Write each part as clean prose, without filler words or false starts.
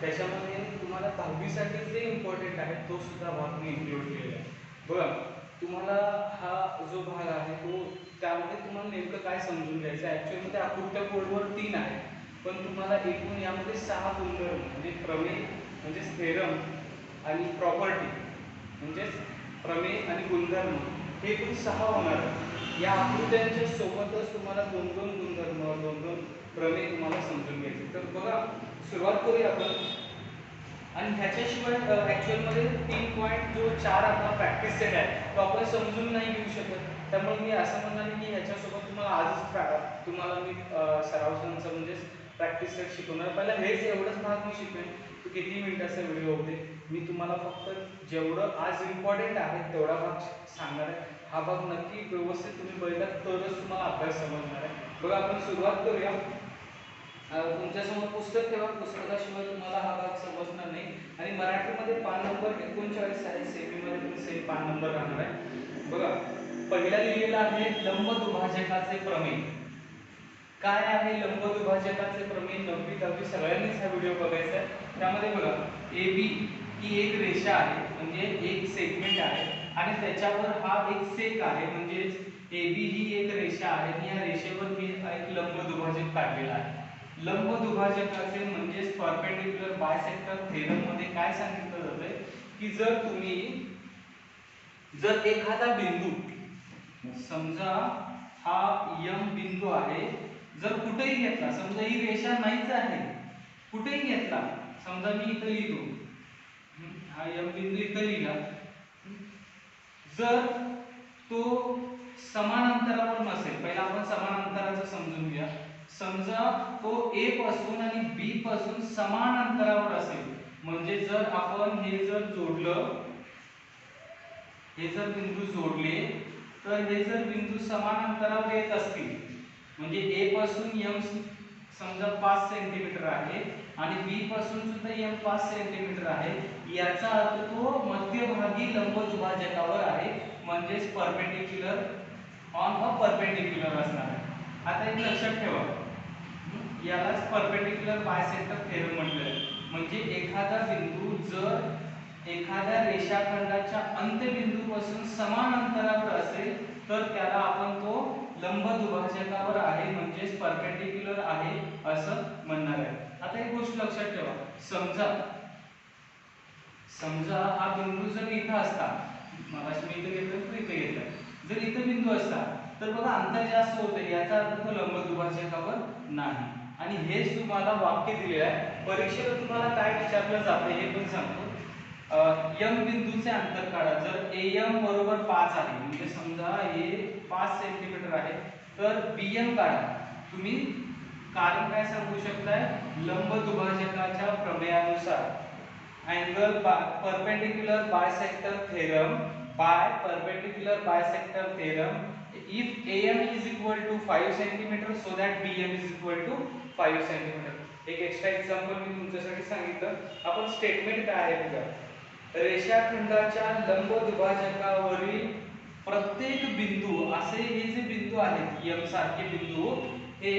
त्याच्यामध्ये तुम्हाला 10वी साठी जे इम्पॉर्टंट आहे तो सुद्धा भाग मी इन्क्लूड केलेला आहे. बघा तुम्हाला हा जो भाग आहे तो त्यामध्ये तुम्हाला नेमकं काय समजून घ्यायचं आहे. ॲक्च्युअली त्या आकृत्या कोडवर 3 आहे, पण तुम्हाला एकूण यामध्ये 6 गुणधर्म म्हणजे प्रमेय म्हणजेच थेरम आणि प्रॉपर्टी म्हणजेच प्रमेय आणि गुणधर्म हे एकूण 6 होणार आहे. या आकृत्यांच्या सोबतच तुम्हाला 2-2 गुणधर्म 2-2 प्रमेय तुम्हाला समजून घ्यायचे. तर बघा सुरुवात करूया आपण. आणि ह्याच्याशिवाय ॲक्च्युअलमध्ये 3.4 आपला प्रॅक्टिस सेट आहे तो आपण समजून नाही घेऊ शकत. त्यामुळे मी असं म्हणाले की ह्याच्यासोबत तुम्हाला आजच तुम्हाला मी सरावसांचं म्हणजेच प्रॅक्टिस सेट शिकवणार. पहिला हेच एवढंच भाग मी शिकवेन. तो किती मिनिटाचा व्हिडिओ होते, मी तुम्हाला फक्त जेवढं आज इम्पॉर्टंट आहे तेवढा भाग सांगणार आहे. हा भाग नक्की व्यवस्थित तुम्ही बघितला तरच तुम्हाला अभ्यास समजणार आहे. बघा आपण सुरुवात करूया. तुमच्यासमोर पुस्तक ठेवा, पुस्तकाशिवाय तुम्हाला हा भाग समजणार नाही. आणि मराठीमध्ये पान नंबर 39 आहे, सेमीमध्ये पण सेम पान नंबर राहणार आहे. बघा पहिला लिहिलेला आहे लंबदुभाजकाचे प्रमेय. काय आहे लंबदुभाजकाचे प्रमेय? 9वी 10वी सगळ्यांनीच हा व्हिडिओ बघायचा आहे. त्यामध्ये बघा ए बी ही एक रेषा आहे म्हणजे एक सेगमेंट आहे आणि त्याच्यावर हा एक सेक आहे म्हणजेच ए बी ही एक रेषा आहे आणि या रेषेवर मी एक लंबदुभाजक काढलेला आहे. लंबदुभाजकाचे म्हणजेच परपेंडिक्युलर बायसेक्टर थेरम मध्ये काय सांगितलं जातंय की जर एखादा बिंदू समजा हा यम बिंदू आहे, जर कुठेही घेतला, समजा ही रेषा नाहीच आहे, कुठेही घेतला, समजा मी इथं लिहितो, हा यम बिंदू इथं लिहिला, जर तो समान अंतरावर नसेल, पहिला आपण समान अंतराचं समजून घ्या. समजा तो ए पासून आणि बी पासून समान अंतरावर असेल, म्हणजे जर आपण हे जर जोडलं, हे जर बिंदू जोडले तर हे जर बिंदू समान अंतरावर येत असतील म्हणजे ए पासून एम समजा 5 सेंटीमीटर आहे आणि बी पासून सुद्धा एम 5 सेंटीमीटर आहे, याचा अर्थ तो मध्यभागी लंबदुभाजकावर आहे म्हणजेच परपेंडिक्युलर ऑन अ परपेंडिक्युलर असणार आहे. आता एक लक्षात ठेवा, यालाच परपेंडिक्युलर बायसेक्टर थेरम म्हटलं. म्हणजे एखादा बिंदू जर एखाद्या रेषाखंडाच्या अंत्यबिंदूपासून समान अंतरावर असेल तर त्याला आपण तो लंबदुभाजकावर आहे म्हणजेच परपेंडिक्युलर आहे असं म्हणणार आहे. आता एक गोष्ट लक्षात ठेवा, समजा हा बिंदू जर इथं असता, मगाशी मी इथं घेतलं तर इथं घेतलं, जर इथं बिंदू असता तर बघा अंतर जास्त होतं, याचा अर्थ तो लंबदुभाजकावर नाही. आणि हेच तुम्हाला वाक्य दिलेलं आहे. परीक्षेला तुम्हाला काय विचारलं जातं हे पण सांगतो. यम बिंदूचे अंतर काढा. जर एम बरोबर 5 आहे म्हणजे समजा हे 5 सेंटीमीटर आहे तर बीएम काढा. तुम्ही कारण काय सांगू शकताय, लंबदुभाजकाच्या प्रमेयानुसार angle perpendicular bisector theorem by perpendicular bisector theorem if AM is equal to 5 cm so that BM is equal to 5 cm. एक एक्स्ट्रा एक्झाम्पल मी तुमच्यासाठी सांगितलं. आपण स्टेटमेंट काय आहे बघा, रेषाखंडाच्या लंबदुभाजकावरील प्रत्येक बिंदू, असे हे जे बिंदू आहेत एम सारखे बिंदू, हे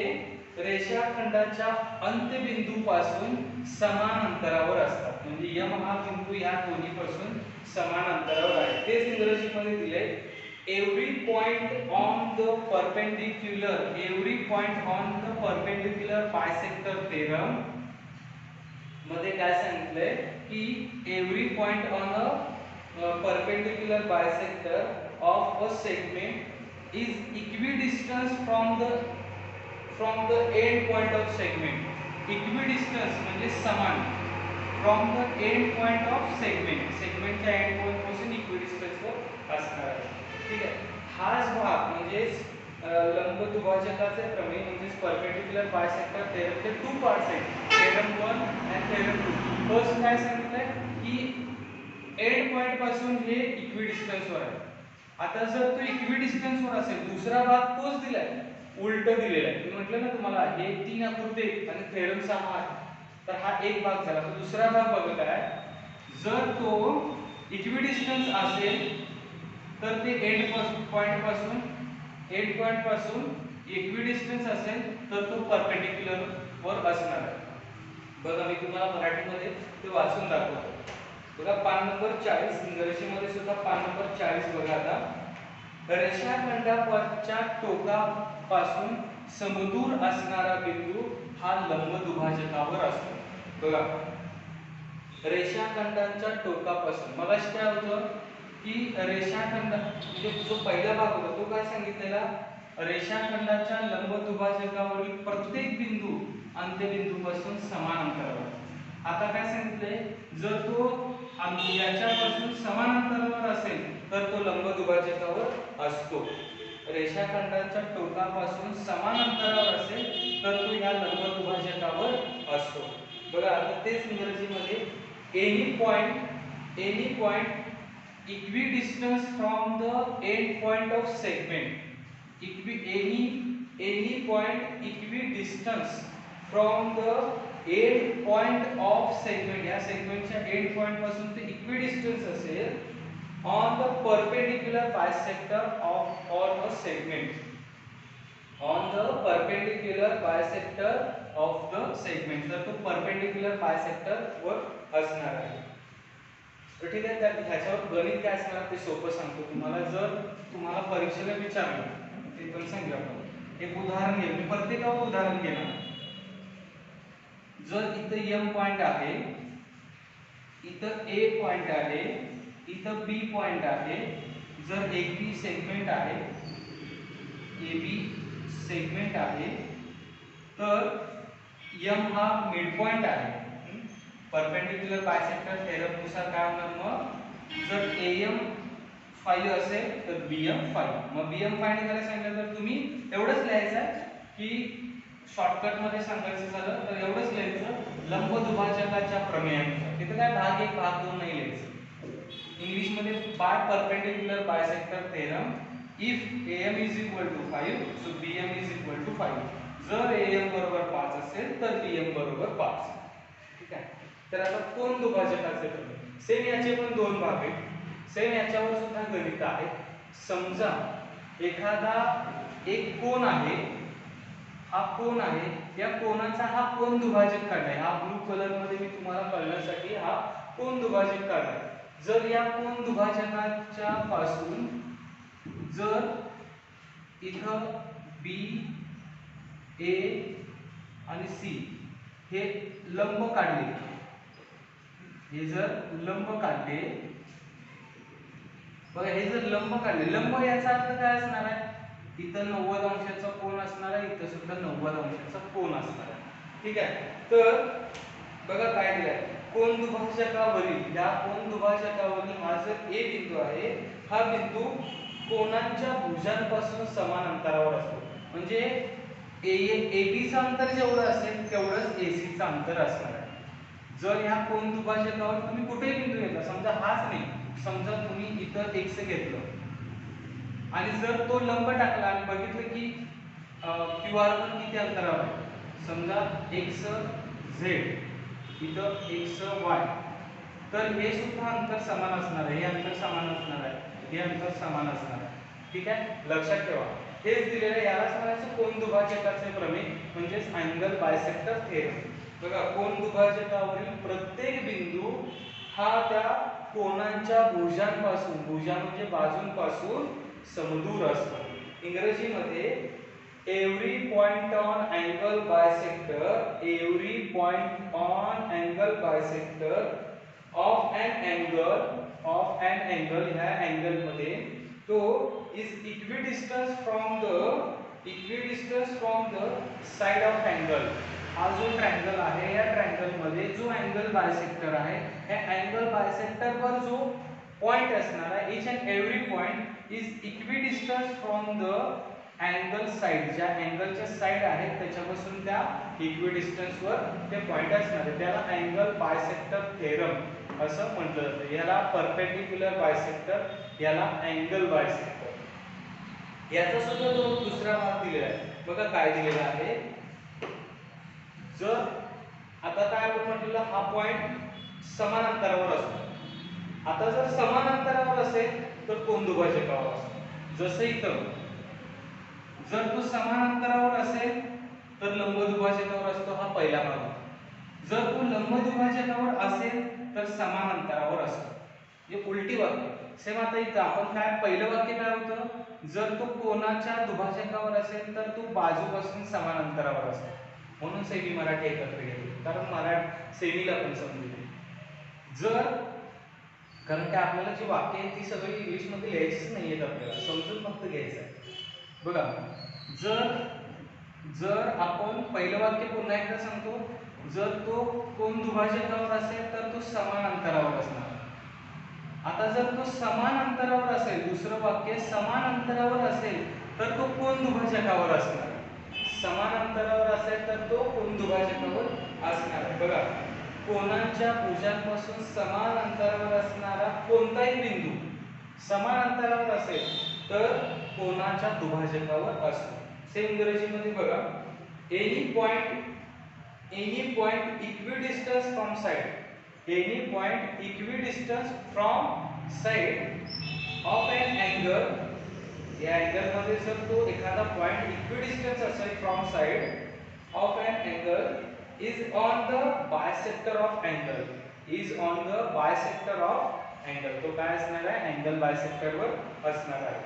रेषाखंडाच्या अंत्यबिंदूपासून समान अंतरावर असतात. म्हणजे यम हा बिंदू या दोन्ही पासून समान अंतरावर आहे. तेच इंग्रजीमध्ये दिले, every point on the perpendicular bisector theorem मध्ये काय सांगितलंय की every point on a perpendicular bisector of a segment is equidistant from the end point of segment. equidistant म्हणजे समान from the end point of segmentच्या end point पासून equidistant वर असणार आहे. ठीक आहे, हाच भाग म्हणजेच लंबदुभाजकाचे प्रमेय म्हणजेच परपेंडिक्युलर बायसेक्टर थेरमचे 2 पार्ट्स आहेत, थेरम 1 आणि थेरम 2. फर्स्ट काय सांगितलंय की एंड पॉइंट पासून हे इक्विडिस्टन्स वर आहे. आता जर तो इक्विडिस्टन्स वर असेल, दुसरा भाग तोच दिलाय, उलट दिलेला आहे. मी म्हटलं ना तुम्हाला हे 3 आकृती आणि थेरम 6 आहे, तर हा एक भाग झाला. तर दुसरा भाग बघत आहे, जर तो इक्विडिस्टन्स असेल तर ते एंड पॉइंट पासून इक्विडिस्टन्स असेल तर तो परपेंडिक्युलर वर असणार आहे. बघा मी तुम्हाला मराठीमध्ये ते वाचून दाखवतो. बघा पान नंबर 40, इंग्रजीमध्ये सुद्धा पान नंबर 40 बघा आता. रेषाखंडाच्या टोकापासून समदूर असणारा बिंदू हा लंबदुभाजकावर असतो. बघा रेषाखंडाच्या टोकापासून मला काय होतं की रेषाखंड म्हणजे जो पहिला भाग होता तो काय सांगितलेला, रेषाखंडाच्या लंबदुभाजकावरील प्रत्येक बिंदू अंत्यबिंदूपासून समान अंतरावर. आता काय सांगितलंय, जर तो याच्यापासून समान अंतरावर असेल तर तो लंबदुभाजकावर असतो. रेषाखंडाच्या टोकापासून समान अंतरावर असेल तर तो या लंबदुभाजकावर असतो. बघा आता तेच इंग्रजीमध्ये any point equidistant from the end point of segment. Any point equidistant from the end point of segment. या सेगमेंटच्या एंड पॉइंट पासून ते इक्विडिस्टन्स असेल on the perpendicular bisector of or a segment. On the perpendicular bisector of the segment. तर तो perpendicular bisector वर असणार आहे. तर ठीक आहे, त्या ह्याच्यावर गणित काय असणार ते सोपं सांगतो तुम्हाला. जर तुम्हाला परीक्षेला विचारलं ते पण सांगू आपण. एक उदाहरण घेऊ, मी प्रत्येकावर उदाहरण घेणार. जर इथं एम पॉइंट आहे, इथं ए पॉइंट आहे, इथं बी पॉइंट आहे, जर एक बी सेगमेंट आहे, ए बी सेगमेंट आहे, तर एम हा मिड पॉइंट आहे. परपेंडिक्युलर बायसेक्टर थेरम नुसार काय होणार, मग जर AM 5 असेल तर BM 5. मग BM फाइंड करायला सांगितलं तर तुम्ही एवढंच लिहायचं की शॉर्टकट मध्ये सांगायचं झालं तर एवढंच लिहायचं लंबदुभाजकाच्या प्रमेयानुसार. तिथे काय भाग 1 भाग 2 नाही लिहायचं. इंग्लिश मध्ये by perpendicular bisector theorem if AM is equal to 5 so BM is equal to 5. जर AM बरोबर 5 असेल तर BM बरोबर 5. ठीक आहे. तर आता कोन दुभाजकाचे प्रमेय. सेम याचे पण दोन भाग आहेत. सेम याच्यावर सुद्धा गणित आहे. समजा एखादा एक कोन आहे, हा कोन आहे, या कोनाचा हा कोन दुभाजक काढलाय. हा ब्लू कलर मध्ये मी तुम्हाला कळण्यासाठी हा कोन दुभाजक काढलाय. जर या कोन दुभाजकाच्या पासून जर इथं B A आणि C हे लंब काढले, हे जर लंब काढले, बघा हे जर लंब काढले, लंब याचा अर्थ काय असणार आहे, इथं 90 अंशाचा कोन असणार आहे, इथं सुद्धा 90 अंशाचा कोन असणार आहे. ठीक आहे. तर बघा काय दिलंय, कोन दुभाजकावरील या कोन दुभाजकावरील हा जर ए बिंदू आहे, हा बिंदू कोनांच्या भुजांपासून समान अंतरावर असतो. म्हणजे AB चं अंतर जेवढं असेल तेवढंच AC चं अंतर असणार आहे. जर ह्या कोन दुभाजकावर तुम्ही कुठेही बिंदू घेतला, समजा हाच नाही, समजा तुम्ही इथं x घेतलं आणि जर तो लंब टाकला आणि बघितलं की QR पण किती अंतरावर आहे, समजा x z इथं x y, तर हे सुद्धा अंतर समान असणार आहे, हे अंतर समान असणार आहे, हे अंतर समान असणार आहे. ठीक आहे, लक्षात ठेवा. हेच दिलेलं यालाच म्हणायचं कोन दुभाजकाचे प्रमेय म्हणजेच अँगल बायसेक्टर थेरम. बघा कोन दुभाजकावरील प्रत्येक बिंदू हा त्या कोनांच्या भुजांपासून, भुजा म्हणजे बाजूंपासून समदूर असतो. इंग्रजीमध्ये every point on angle bisector, every point on angle bisector of an angle, ह्या अँगल मध्ये तो is equidistance from the side of angle. हा जो ट्रायंगल आहे, या ट्रायंगल मध्ये जो अँगल बायसेक्टर आहे, या अँगल बायसेक्टर वर जो पॉइंट असणार आहे, each and every point is equidistance from the angle side. ज्या अँगलच्या साइड आहेत त्याच्यापासून त्या इक्विडिस्टन्स वर ते पॉइंट असणार आहे. त्याला अँगल बायसेक्टर थेरम असं म्हटलं जातं. याला परपेंडिक्युलर बायसेक्टर, याला अँगल बायसेक्टर. याचा सुद्धा दुसरा भाग दिलेला आहे. बघा काय दिलेला आहे, जर आता काय आपण म्हटलेलं हा पॉइंट समान अंतरावर असतो. आता जर समान अंतरावर असेल तर कोन दुभाजकावर असतो. जसं इथं जर तो समान अंतरावर असेल तर लंब दुभाजकावर असतो. हा पहिला भाग. जर तो लंब दुभाजकावर असेल तर समान अंतरावर असतो. हे उलटी वाक्य. सेम आता इथं आपण काय पहिलं वाक्य काय होतं, जर तो कोणाच्या दुभाजकावर असेल तर तो बाजूपासून समान अंतरावर असतो. म्हणून सेमी मराठी एकत्र घेतली, कारण मराठी सेमीला पण समजून जर, कारण काय आपल्याला जी वाक्य आहे ती सगळी इंग्लिश मध्ये लिहायचीच नाहीयेत, आपल्याला समजून फक्त घ्यायचं आहे. बघा, जर जर आपण पहिलं वाक्य पुन्हा एकदा सांगतो, जर तो कोण दुभाजकावर असेल तर तो समान अंतरावर असणार. आता जर तो समान अंतरावर असेल, दुसरं वाक्य समान अंतरावर असेल तर तो कोण दुभाजकावर असणार. समान अंतरावर असेल तर तो कोण दुभाजकावर असणार. बघा, कोणाच्या भुजांपासून समान अंतरावर असणारा कोणताही बिंदू समान अंतरावर असेल तर कोणाच्या दुभाजकावर असतो. सेम इंग्रजीमध्ये बघा, any point equidistance from side, any point equidistance from side of an angle, या अँगल मध्ये जर तो एखादा पॉइंट इक्विडिस्टन्स असेल from side of an angle is on the bisector of angle, is on the bisector of angle, तो काय असणार आहे, अँगल बायसेक्टर वर असणार आहे.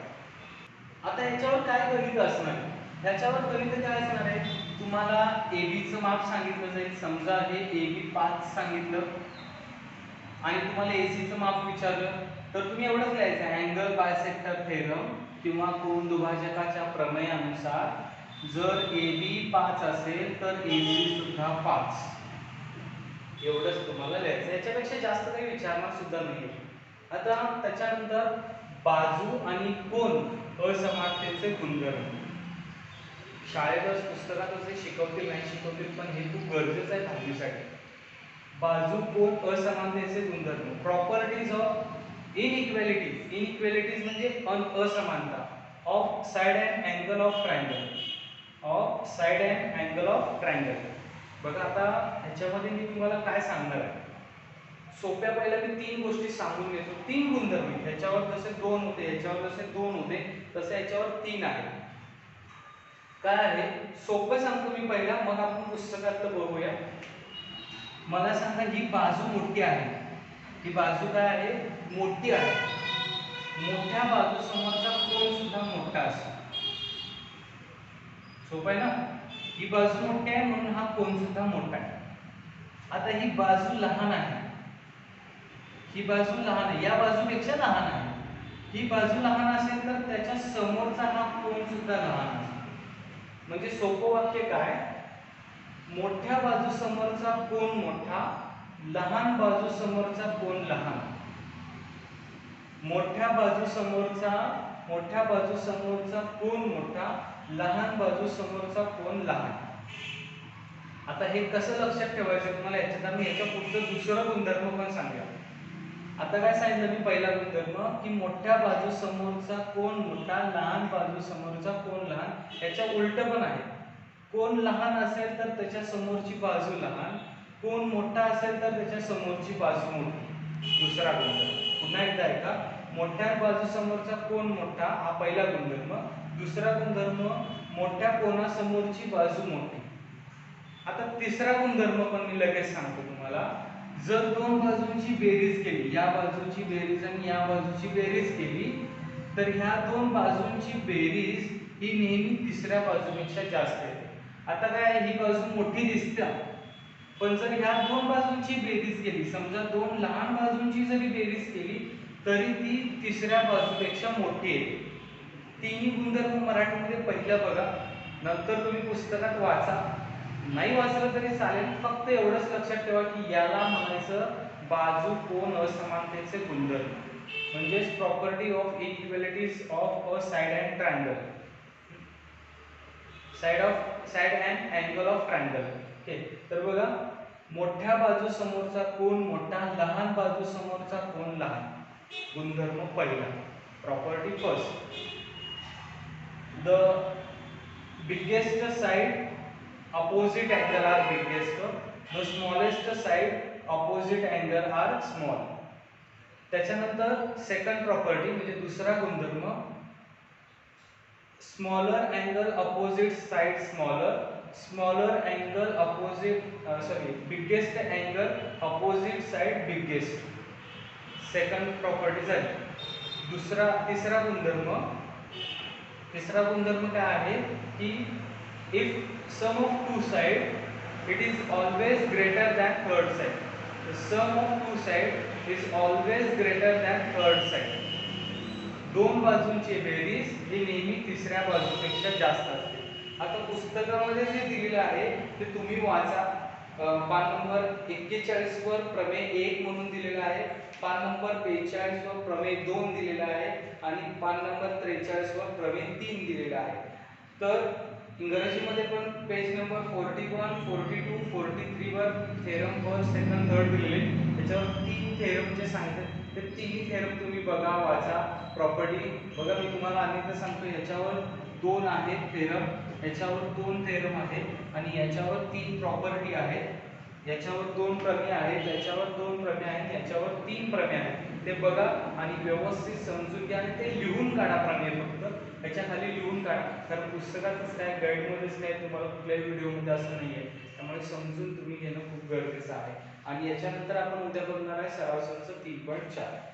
आता ह्याच्यावर काय गणित असणार आहे, ह्याच्यावर गणित काय असणार आहे, तुम्हाला AB चं माप सांगितलं जाईल. समजा हे AB 5 सांगितलं आणि तुम्हाला AC चं माप विचारलं तर तुम्ही एवढंच लिहायचं, अँगल बायसेक्टर थेरम किंवा कोन दुभाजकाच्या प्रमेयानुसार जर AB 5 असेल तर AC सुद्धा 5, एवढंच तुम्हाला लिहायचं. याच्यापेक्षा जास्त काही विचारणार सुद्धा नाही. आता त्याच्यानंतर बाजू आणि कोन असमानतेचे गुणधर्म. शाळेतच पुस्तकात असे शिकवतील नाही शिकवतील, पण हे खूप गरजेचं आहे दहावीसाठी. बाजू कोन असमानतेचे गुणधर्म, प्रॉपर्टीज ऑफ इनइक्वॅलिटीज. इनइक्वॅलिटीज म्हणजे असमानता of side and angle of triangle, of side and angle of triangle. बघा, आता ह्याच्यामध्ये मी तुम्हाला काय सांगणार आहे, सोप्या पहिल्या मी 3 गोष्टी सांगून घेतो. 3 गुणधर्म, ह्याच्यावर जसे 2 होते, ह्याच्यावर जसे 2 होते, तसे ह्याच्यावर 3 आहे. काय आहे सोपं सांगतो मी पहिला, मग आपण पुस्तकातलं बघूया. मला सांगा, ही बाजू मोठी आहे, ही बाजू काय आहे, मोठी आहे. मोठ्या बाजू समोरचा कोन सुद्धा मोठा असतो. सोपं आहे ना, ही बाजू मोठी आहे म्हणून हा कोन सुद्धा मोठा आहे. आता ही बाजू लहान आहे, ही बाजू लहान आहे, या बाजूपेक्षा लहान आहे. ही बाजू लहान असेल तर त्याच्या समोरचा हा कोन सुद्धा लहान असतो. म्हणजे सोपं वाक्य काय, मोठ्या बाजू समोरचा कोन मोठा, लहान बाजू समोरचा कोन लहान. मोठ्या बाजू समोरचा कोन मोठा, लहान बाजू समोरचा कोन लहान. आता हे कसं लक्षात ठेवायचं तुम्हाला, याच्यात मी याच्या पुढचं दुसरं गुणधर्म पण सांगेल. आता काय सांगितलं मी, पहिला गुणधर्म की मोठ्या बाजू समोरचा कोन मोठा, लहान बाजू समोरचा कोन लहान. याच्या उलट पण आहे, कोन लहान असेल तर त्याच्या समोरची बाजू लहान, कोन मोठा असेल तर त्याच्या समोरची बाजू मोठी. दुसरा गुणधर्म पुन्हा एकदा ऐका, मोठ्या बाजू समोरचा कोन मोठा हा पहिला गुणधर्म. दुसरा गुणधर्म, मोठ्या कोनासमोरची बाजू मोठी. आता तिसरा गुणधर्म पण मी लगेच सांगतो तुम्हाला, जर दोन बाजूंची बेरीज केली, या बाजूची बेरीज आणि या बाजूची बेरीज केली तर ह्या दोन बाजूंची बेरीज ही नेहमी तिसऱ्या बाजूपेक्षा जास्त येते. आता काय, ही बाजू मोठी दिसते, पण जर ह्या दोन बाजूंची बेरीज केली, समजा दोन लहान बाजूंची जरी बेरीज केली तरी ती तिसऱ्या बाजूपेक्षा मोठी येते. तिन्ही गुणधर्म मराठीमध्ये पहिलं बघा, नंतर तुम्ही पुस्तकात वाचा, नाही वाचलं तरी चालेल. फक्त एवढंच लक्षात ठेवा की याला म्हणायचं बाजू कोन असमानतेचे गुणधर्म, म्हणजेच property of equalities of a side and triangle, side and angle of triangle. Okay, तर बघा, मोठ्या बाजू समोरचा कोन मोठा, लहान बाजू समोरचा कोन लहान. गुणधर्म पहिला, property first, the biggest side opposite angle are biggest, the smallest side opposite angle are small. त्याच्यानंतर सेकंड प्रॉपर्टी म्हणजे दुसरा गुणधर्म, smaller angle opposite side smaller, smaller angle opposite biggest angle opposite side biggest. Second property झाली. तिसरा गुणधर्म काय आहे की if sum of two side it is always greater than third side. Sum of two side is always greater than third side. दोन बाजूंची बेरीज ही नेहमी तिसऱ्या बाजूपेक्षा जास्त असते. आता पुस्तकामध्ये जे दिलेलं आहे ते तुम्ही वाचा. पान नंबर 41 वर प्रमेय 1 म्हणून दिलेला आहे, पान नंबर 42 वर प्रमेय 2 दिलेला आहे आणि पान नंबर 43 वर प्रमेय 3 दिलेला आहे. तर इंग्रजीमध्ये पण पेज नंबर 41, 42, 43 वर थेरम फर्स्ट, सेकंड, थर्ड दिलेले. त्याच्यावर 3 थेरम जे सांगितले ते तिन्ही थेरम तुम्ही बघा, वाचा. प्रॉपर्टी बघा, मी तुम्हाला अनेकदा सांगतो, याच्यावर 2 आहेत थेरम, याच्यावर 2 थेरम आहेत आणि याच्यावर 3 प्रॉपर्टी आहेत. याच्यावर 2 प्रमेय आहेत, याच्यावर 2 प्रमेय आहेत, याच्यावर 3 प्रमेय आहेत. ते बघा आणि व्यवस्थित समजून घ्या आणि ते लिहून काढा. प्रमेय फक्त याच्या खाली लिहून काढा, कारण पुस्तकातच काय, गाईडमध्येच काय, तुम्हाला कुठल्याही व्हिडिओमध्ये असं नाही आहे. त्यामुळे समजून तुम्ही घेणं खूप गरजेचं आहे. आणि याच्यानंतर आपण उद्या बघणार आहे सराव संच 3.4.